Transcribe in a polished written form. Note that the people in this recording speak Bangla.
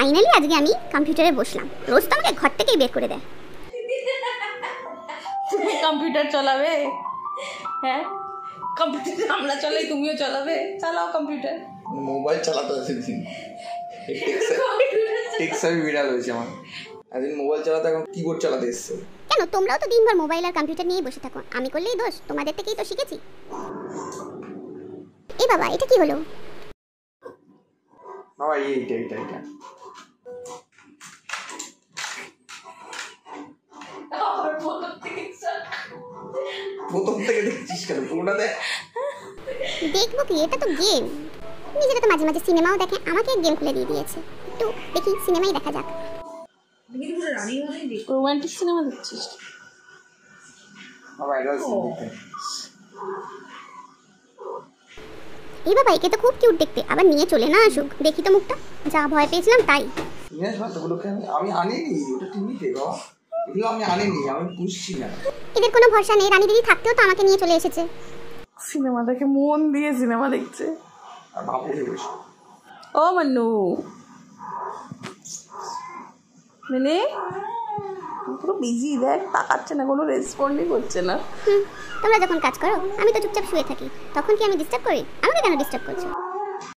ফাইনালি আজকে আমি কম্পিউটারে বসলাম। রোজ তো আমাকে ঘর থেকেই বের করে দেয়। কম্পিউটার চালাবে? হ্যাঁ, কম্পিউটার আমরা চালাই, তুমিও চালাবে? চালাও কম্পিউটার। মোবাইল চালাতে আছে দিন টেক্সাবি বিড়াল হয়েছে আমার। একদিন মোবাইল চালাতে, এখন কিবোর্ড চালাতে এসছে। কেন তোমরাও তো দিনভর মোবাইল আর কম্পিউটার নিয়ে বসে থাকো, আমি করলেই দোষ? তোমাদের থেকেই তো শিখেছি। এ বাবা, এটা কি হলো? বাবা এইটা এইটা এইটা প্রথম থেকে দেখছিস কেন? পুরোটা দেখ। দেখবো কি, এটা তো গেম। নিজেরা তো মাঝে মাঝে সিনেমাও দেখে, আমাকে গেম খুলে দিয়ে দিয়েছে। একটু দেখি, সিনেমাই দেখা যাক। রোমান্টিক সিনেমা দেখছিস? বাবা এটা দেখতে। এই বাবা, একে তো খুব কিউট দেখতে, আবার নিয়ে চলে না আসুক। দেখি তো মুখটা, যা ভয় পেয়েছিলাম তাই। আমি আনিনি, ওটা টিভিতে বাবা, এগুলো আমি আনিনি, আমি বুঝছি না। এদের কোনো ভরসা নেই, রানী দিদি থাকতেও তো আমাকে নিয়ে চলে এসেছে। সিনেমা দেখে মন দিয়ে সিনেমা দেখছে। আর বাবুকে বসে ও মান্নু, মানে পুরো বিজি, দেখ তাকাচ্ছে না, কোনো রেসপন্ডই করছে না। তোমরা যখন কাজ করো আমি তো চুপচাপ শুয়ে থাকি, তখন কি আমি ডিস্টার্ব করি? আমাকে কেন ডিস্টার্ব করছো?